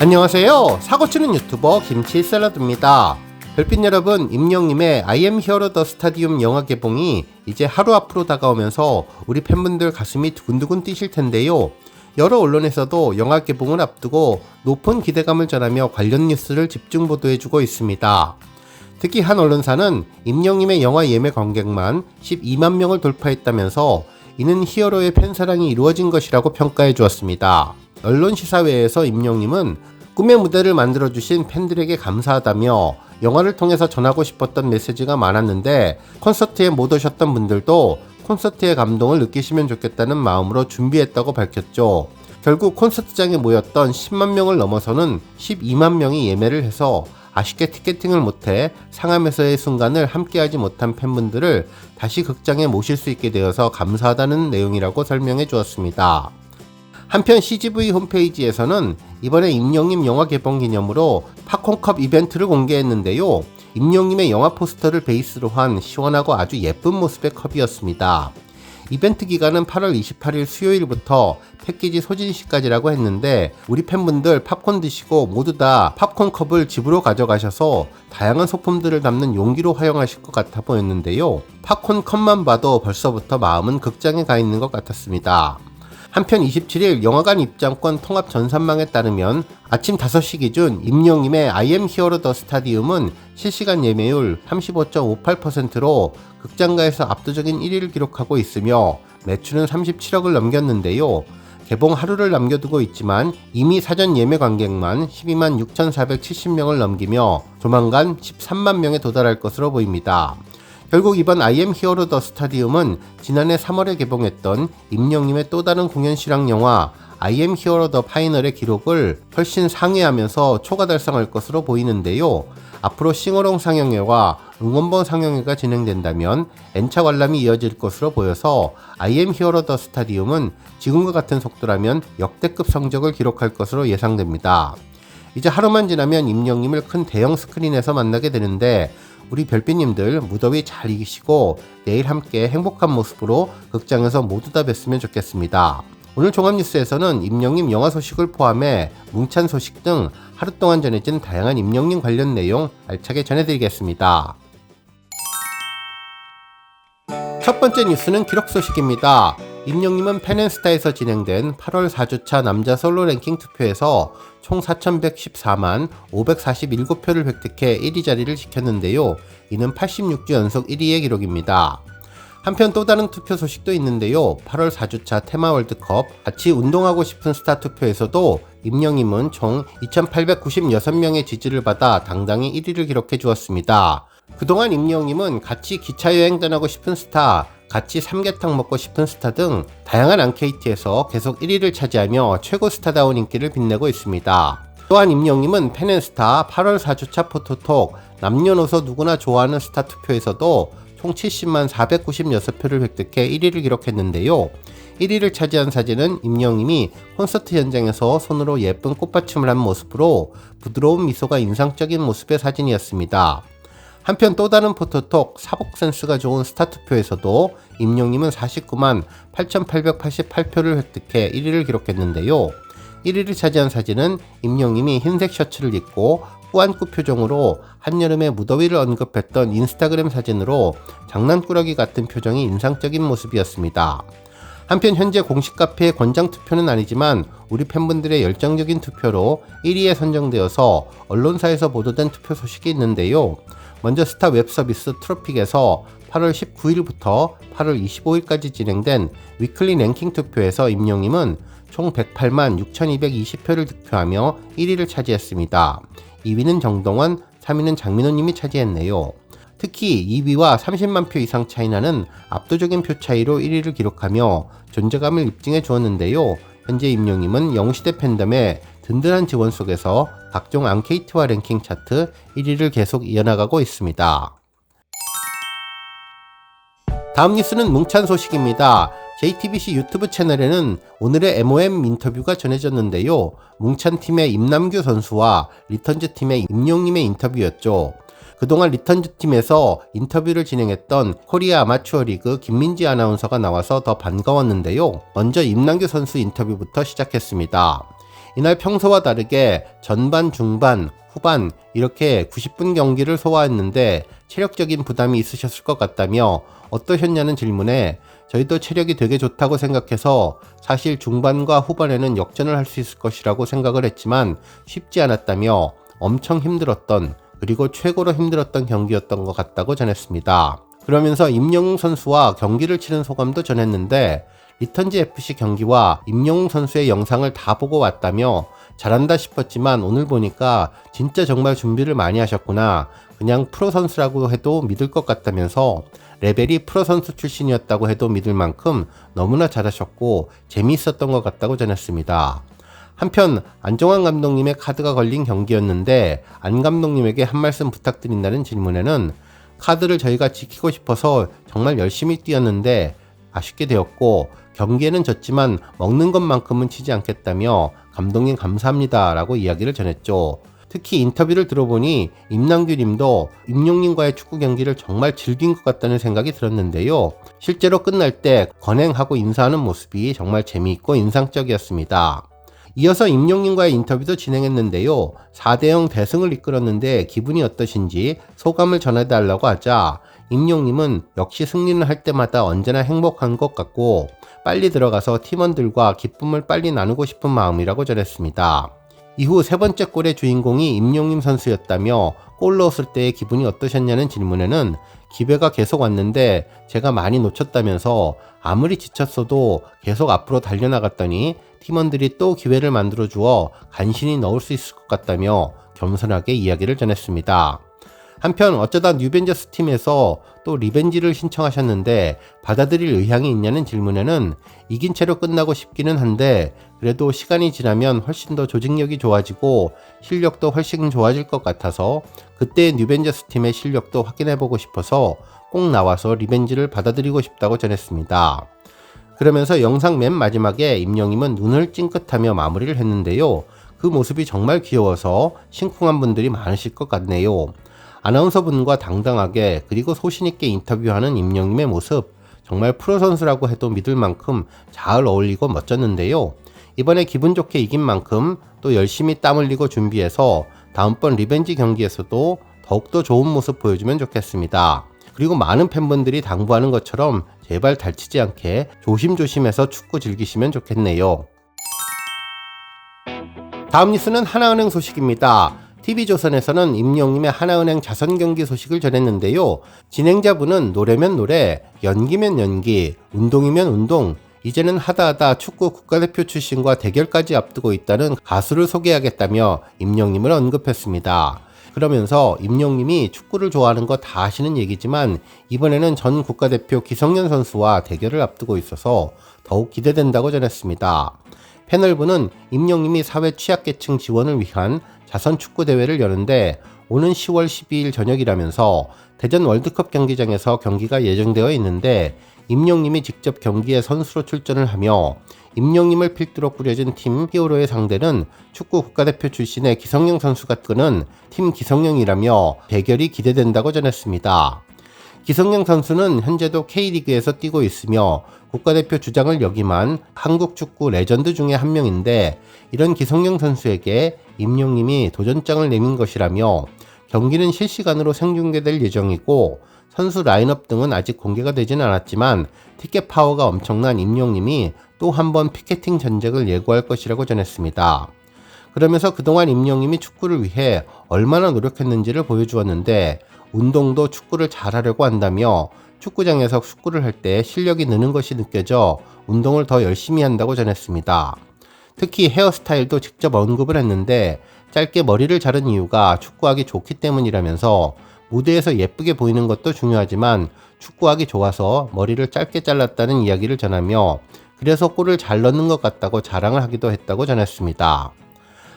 안녕하세요. 사고치는 유튜버 김치샐러드입니다. 별빛 여러분, 임영님의 I am hero the stadium 영화 개봉이 이제 하루 앞으로 다가오면서 우리 팬분들 가슴이 두근두근 뛰실 텐데요. 여러 언론에서도 영화 개봉을 앞두고 높은 기대감을 전하며 관련 뉴스를 집중 보도해주고 있습니다. 특히 한 언론사는 임영님의 영화 예매 관객만 12만 명을 돌파했다면서 이는 히어로의 팬사랑이 이루어진 것이라고 평가해 주었습니다. 언론 시사회에서 임영님은 꿈의 무대를 만들어주신 팬들에게 감사하다며 영화를 통해서 전하고 싶었던 메시지가 많았는데 콘서트에 못 오셨던 분들도 콘서트의 감동을 느끼시면 좋겠다는 마음으로 준비했다고 밝혔죠. 결국 콘서트장에 모였던 10만 명을 넘어서는 12만 명이 예매를 해서 아쉽게 티켓팅을 못해 상암에서의 순간을 함께하지 못한 팬분들을 다시 극장에 모실 수 있게 되어서 감사하다는 내용이라고 설명해 주었습니다. 한편 CGV 홈페이지에서는 이번에 임영님 영화 개봉 기념으로 팝콘컵 이벤트를 공개했는데요. 임영님의 영화 포스터를 베이스로 한 시원하고 아주 예쁜 모습의 컵이었습니다. 이벤트 기간은 8월 28일 수요일부터 패키지 소진 시까지라고 했는데 우리 팬분들 팝콘 드시고 모두 다 팝콘컵을 집으로 가져가셔서 다양한 소품들을 담는 용기로 활용하실 것 같아 보였는데요. 팝콘컵만 봐도 벌써부터 마음은 극장에 가 있는 것 같았습니다. 한편 27일 영화관 입장권 통합 전산망에 따르면 아침 5시 기준 임영님의 I am hero the stadium은 실시간 예매율 35.58%로 극장가에서 압도적인 1위를 기록하고 있으며 매출은 37억을 넘겼는데요. 개봉 하루를 남겨두고 있지만 이미 사전 예매 관객만 12만 6,470명을 넘기며 조만간 13만 명에 도달할 것으로 보입니다. 결국 이번 I am hero the stadium은 지난해 3월에 개봉했던 임영님의 또 다른 공연 실황 영화 I am hero the final의 기록을 훨씬 상회하면서 초과 달성할 것으로 보이는데요. 앞으로 싱어롱 상영회와 응원봉 상영회가 진행된다면 N차 관람이 이어질 것으로 보여서 I am hero the stadium은 지금과 같은 속도라면 역대급 성적을 기록할 것으로 예상됩니다. 이제 하루만 지나면 임영님을 큰 대형 스크린에서 만나게 되는데 우리 별빛님들 무더위 잘 이기시고 내일 함께 행복한 모습으로 극장에서 모두 다 뵀으면 좋겠습니다. 오늘 종합뉴스에서는 임영님 영화 소식을 포함해 뭉찬 소식 등 하루 동안 전해진 다양한 임영님 관련 내용 알차게 전해드리겠습니다. 첫 번째 뉴스는 기록 소식입니다. 임영님은 팬앤스타에서 진행된 8월 4주차 남자 솔로 랭킹 투표에서 총 4,114만 547표를 획득해 1위 자리를 지켰는데요. 이는 86주 연속 1위의 기록입니다. 한편 또 다른 투표 소식도 있는데요. 8월 4주차 테마 월드컵 같이 운동하고 싶은 스타 투표에서도 임영님은 총 2,896명의 지지를 받아 당당히 1위를 기록해 주었습니다. 그동안 임영님은 같이 기차여행 떠나고 싶은 스타, 같이 삼계탕 먹고 싶은 스타 등 다양한 앙케이트에서 계속 1위를 차지하며 최고 스타다운 인기를 빛내고 있습니다. 또한 임영님은 팬앤스타 8월 4주차 포토톡 남녀노소 누구나 좋아하는 스타 투표에서도 총 70만 496표를 획득해 1위를 기록했는데요. 1위를 차지한 사진은 임영님이 콘서트 현장에서 손으로 예쁜 꽃받침을 한 모습으로 부드러운 미소가 인상적인 모습의 사진이었습니다. 한편 또 다른 포토톡 사복 센스가 좋은 스타 투표에서도 임영님은 49만 8,888표를 획득해 1위를 기록했는데요. 1위를 차지한 사진은 임영님이 흰색 셔츠를 입고 꾸안꾸 표정으로 한여름의 무더위를 언급했던 인스타그램 사진으로 장난꾸러기 같은 표정이 인상적인 모습이었습니다. 한편 현재 공식 카페의 권장 투표는 아니지만 우리 팬분들의 열정적인 투표로 1위에 선정되어서 언론사에서 보도된 투표 소식이 있는데요. 먼저 스타 웹서비스 트로픽에서 8월 19일부터 8월 25일까지 진행된 위클리 랭킹 투표에서 임영님은 총 108만 6,220표를 득표하며 1위를 차지했습니다. 2위는 정동원, 3위는 장민호님이 차지했네요. 특히 2위와 30만 표 이상 차이 나는 압도적인 표 차이로 1위를 기록하며 존재감을 입증해 주었는데요. 현재 임영님은 영시대 팬덤의 든든한 지원 속에서 각종 앙케이트와 랭킹 차트 1위를 계속 이어나가고 있습니다. 다음 뉴스는 뭉찬 소식입니다. JTBC 유튜브 채널에는 오늘의 MOM 인터뷰가 전해졌는데요. 뭉찬 팀의 임남규 선수와 리턴즈 팀의 임용님의 인터뷰였죠. 그동안 리턴즈 팀에서 인터뷰를 진행했던 코리아 아마추어 리그 김민지 아나운서가 나와서 더 반가웠는데요. 먼저 임남규 선수 인터뷰부터 시작했습니다. 이날 평소와 다르게 전반, 중반, 후반 이렇게 90분 경기를 소화했는데 체력적인 부담이 있으셨을 것 같다며 어떠셨냐는 질문에 저희도 체력이 되게 좋다고 생각해서 사실 중반과 후반에는 역전을 할 수 있을 것이라고 생각을 했지만 쉽지 않았다며 엄청 힘들었던, 그리고 최고로 힘들었던 경기였던 것 같다고 전했습니다. 그러면서 임영웅 선수와 경기를 치른 소감도 전했는데 리턴즈 FC 경기와 임영웅 선수의 영상을 다 보고 왔다며 잘한다 싶었지만 오늘 보니까 진짜 정말 준비를 많이 하셨구나, 그냥 프로 선수라고 해도 믿을 것 같다면서 레벨이 프로 선수 출신이었다고 해도 믿을 만큼 너무나 잘하셨고 재미있었던 것 같다고 전했습니다. 한편 안정환 감독님의 카드가 걸린 경기였는데 안 감독님에게 한 말씀 부탁드린다는 질문에는 카드를 저희가 지키고 싶어서 정말 열심히 뛰었는데 아쉽게 되었고 경기에는 졌지만 먹는 것만큼은 치지 않겠다며 감독님 감사합니다 라고 이야기를 전했죠. 특히 인터뷰를 들어보니 임남규 님도 임용님과의 축구 경기를 정말 즐긴 것 같다는 생각이 들었는데요. 실제로 끝날 때 건행하고 인사하는 모습이 정말 재미있고 인상적이었습니다. 이어서 임용님과의 인터뷰도 진행했는데요. 4대0 대승을 이끌었는데 기분이 어떠신지 소감을 전해달라고 하자 임용님은 역시 승리를 할 때마다 언제나 행복한 것 같고 빨리 들어가서 팀원들과 기쁨을 빨리 나누고 싶은 마음이라고 전했습니다. 이후 세 번째 골의 주인공이 임용님 선수였다며 골 넣었을 때의 기분이 어떠셨냐는 질문에는 기회가 계속 왔는데 제가 많이 놓쳤다면서 아무리 지쳤어도 계속 앞으로 달려나갔더니 팀원들이 또 기회를 만들어 주어 간신히 넣을 수 있을 것 같다며 겸손하게 이야기를 전했습니다. 한편 어쩌다 뉴벤져스 팀에서 또 리벤지를 신청하셨는데 받아들일 의향이 있냐는 질문에는 이긴 채로 끝나고 싶기는 한데 그래도 시간이 지나면 훨씬 더 조직력이 좋아지고 실력도 훨씬 좋아질 것 같아서 그때 뉴벤져스 팀의 실력도 확인해보고 싶어서 꼭 나와서 리벤지를 받아들이고 싶다고 전했습니다. 그러면서 영상 맨 마지막에 임영임은 눈을 찡긋하며 마무리를 했는데요. 그 모습이 정말 귀여워서 심쿵한 분들이 많으실 것 같네요. 아나운서분과 당당하게 그리고 소신있게 인터뷰하는 임영임의 모습, 정말 프로 선수라고 해도 믿을 만큼 잘 어울리고 멋졌는데요. 이번에 기분 좋게 이긴 만큼 또 열심히 땀 흘리고 준비해서 다음번 리벤지 경기에서도 더욱더 좋은 모습 보여주면 좋겠습니다. 그리고 많은 팬분들이 당부하는 것처럼 제발 다치지 않게 조심조심해서 축구 즐기시면 좋겠네요. 다음 뉴스는 하나은행 소식입니다. TV조선에서는 임영님의 하나은행 자선 경기 소식을 전했는데요. 진행자분은 노래면 노래, 연기면 연기, 운동이면 운동, 이제는 하다하다 축구 국가대표 출신과 대결까지 앞두고 있다는 가수를 소개하겠다며 임영님을 언급했습니다. 그러면서 임영님이 축구를 좋아하는 거 다 아시는 얘기지만 이번에는 전 국가대표 기성용 선수와 대결을 앞두고 있어서 더욱 기대된다고 전했습니다. 패널부는 임영님이 사회 취약계층 지원을 위한 자선 축구 대회를 여는데 오는 10월 12일 저녁이라면서 대전 월드컵 경기장에서 경기가 예정되어 있는데 임영님이 직접 경기에 선수로 출전을 하며 임영님을 필두로 꾸려진 팀 히어로의 상대는 축구 국가대표 출신의 기성용 선수가 끄는 팀 기성용이라며 대결이 기대된다고 전했습니다. 기성용 선수는 현재도 K리그에서 뛰고 있으며 국가대표 주장을 역임한 한국 축구 레전드 중에 한 명인데 이런 기성용 선수에게 임영님이 도전장을 내민 것이라며 경기는 실시간으로 생중계될 예정이고 선수 라인업 등은 아직 공개가 되지는 않았지만 티켓 파워가 엄청난 임영님이 또 한 번 피켓팅 전쟁을 예고할 것이라고 전했습니다. 그러면서 그동안 임영님이 축구를 위해 얼마나 노력했는지를 보여주었는데 운동도 축구를 잘하려고 한다며 축구장에서 축구를 할 때 실력이 느는 것이 느껴져 운동을 더 열심히 한다고 전했습니다. 특히 헤어스타일도 직접 언급을 했는데 짧게 머리를 자른 이유가 축구하기 좋기 때문이라면서 무대에서 예쁘게 보이는 것도 중요하지만 축구하기 좋아서 머리를 짧게 잘랐다는 이야기를 전하며 그래서 골을 잘 넣는 것 같다고 자랑을 하기도 했다고 전했습니다.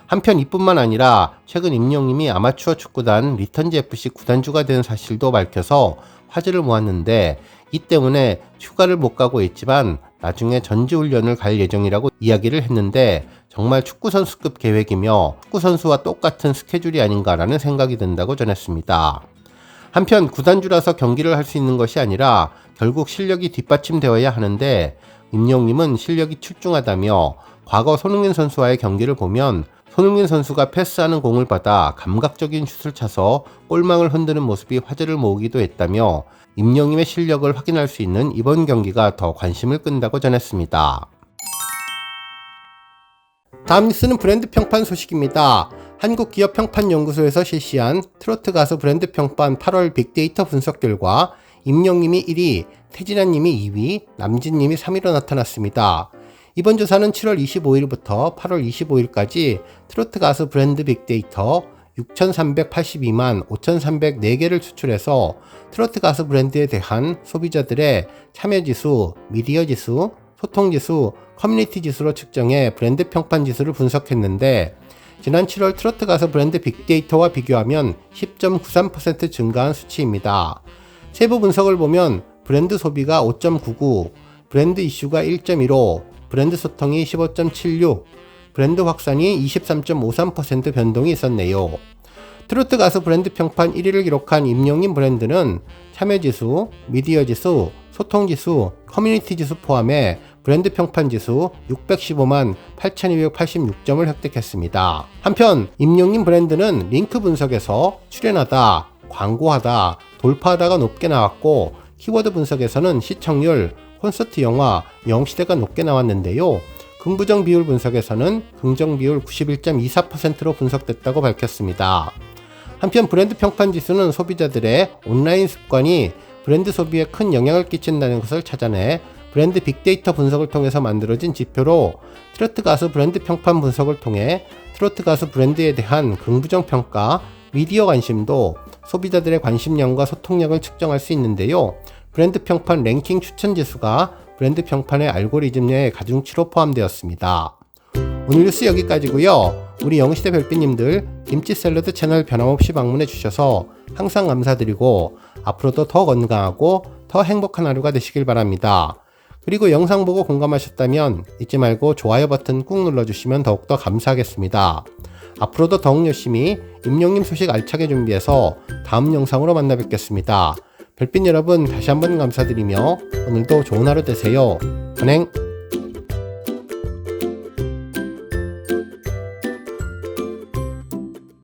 한편 이뿐만 아니라 최근 임영님이 아마추어 축구단 리턴즈 FC 구단주가 된 사실도 밝혀서 화제를 모았는데 이 때문에 휴가를 못 가고 있지만 나중에 전지훈련을 갈 예정이라고 이야기를 했는데 정말 축구선수급 계획이며 축구선수와 똑같은 스케줄이 아닌가라는 생각이 든다고 전했습니다. 한편 구단주라서 경기를 할 수 있는 것이 아니라 결국 실력이 뒷받침되어야 하는데 임영님은 실력이 출중하다며 과거 손흥민 선수와의 경기를 보면 손흥민 선수가 패스하는 공을 받아 감각적인 슛을 차서 골망을 흔드는 모습이 화제를 모으기도 했다며 임영임의 실력을 확인할 수 있는 이번 경기가 더 관심을 끈다고 전했습니다. 다음 뉴스는 브랜드 평판 소식입니다. 한국기업평판연구소에서 실시한 트로트 가수 브랜드 평판 8월 빅데이터 분석 결과 임영님이 1위, 태진아님이 2위, 남진님이 3위로 나타났습니다. 이번 조사는 7월 25일부터 8월 25일까지 트로트 가수 브랜드 빅데이터 6,382만 5,304개를 추출해서 트로트 가수 브랜드에 대한 소비자들의 참여지수, 미디어지수, 소통지수, 커뮤니티지수로 측정해 브랜드 평판 지수를 분석했는데 지난 7월 트로트 가수 브랜드 빅데이터와 비교하면 10.93% 증가한 수치입니다. 세부 분석을 보면 브랜드 소비가 5.99, 브랜드 이슈가 1.15, 브랜드 소통이 15.76, 브랜드 확산이 23.53% 변동이 있었네요. 트로트 가수 브랜드 평판 1위를 기록한 임영임 브랜드는 참여지수, 미디어지수, 소통지수, 커뮤니티지수 포함해 브랜드 평판지수 615만 8,286점을 획득했습니다. 한편 임영임 브랜드는 링크 분석에서 출연하다, 광고하다, 돌파하다가 높게 나왔고 키워드 분석에서는 시청률, 콘서트 영화, 영시대가 높게 나왔는데요. 긍부정 비율 분석에서는 긍정 비율 91.24%로 분석됐다고 밝혔습니다. 한편 브랜드 평판 지수는 소비자들의 온라인 습관이 브랜드 소비에 큰 영향을 끼친다는 것을 찾아내 브랜드 빅데이터 분석을 통해서 만들어진 지표로 트로트 가수 브랜드 평판 분석을 통해 트로트 가수 브랜드에 대한 긍부정 평가, 미디어 관심도, 소비자들의 관심량과 소통량을 측정할 수 있는데요. 브랜드 평판 랭킹 추천 지수가 브랜드 평판의 알고리즘 내에 가중치로 포함되었습니다. 오늘 뉴스 여기까지고요. 우리 영시대 별빛님들 김치 샐러드 채널 변함없이 방문해 주셔서 항상 감사드리고 앞으로도 더 건강하고 더 행복한 하루가 되시길 바랍니다. 그리고 영상 보고 공감하셨다면 잊지 말고 좋아요 버튼 꾹 눌러주시면 더욱더 감사하겠습니다. 앞으로도 더욱 열심히 임영님 소식 알차게 준비해서 다음 영상으로 만나 뵙겠습니다. 별빛 여러분 다시 한번 감사드리며 오늘도 좋은 하루 되세요. 안녕.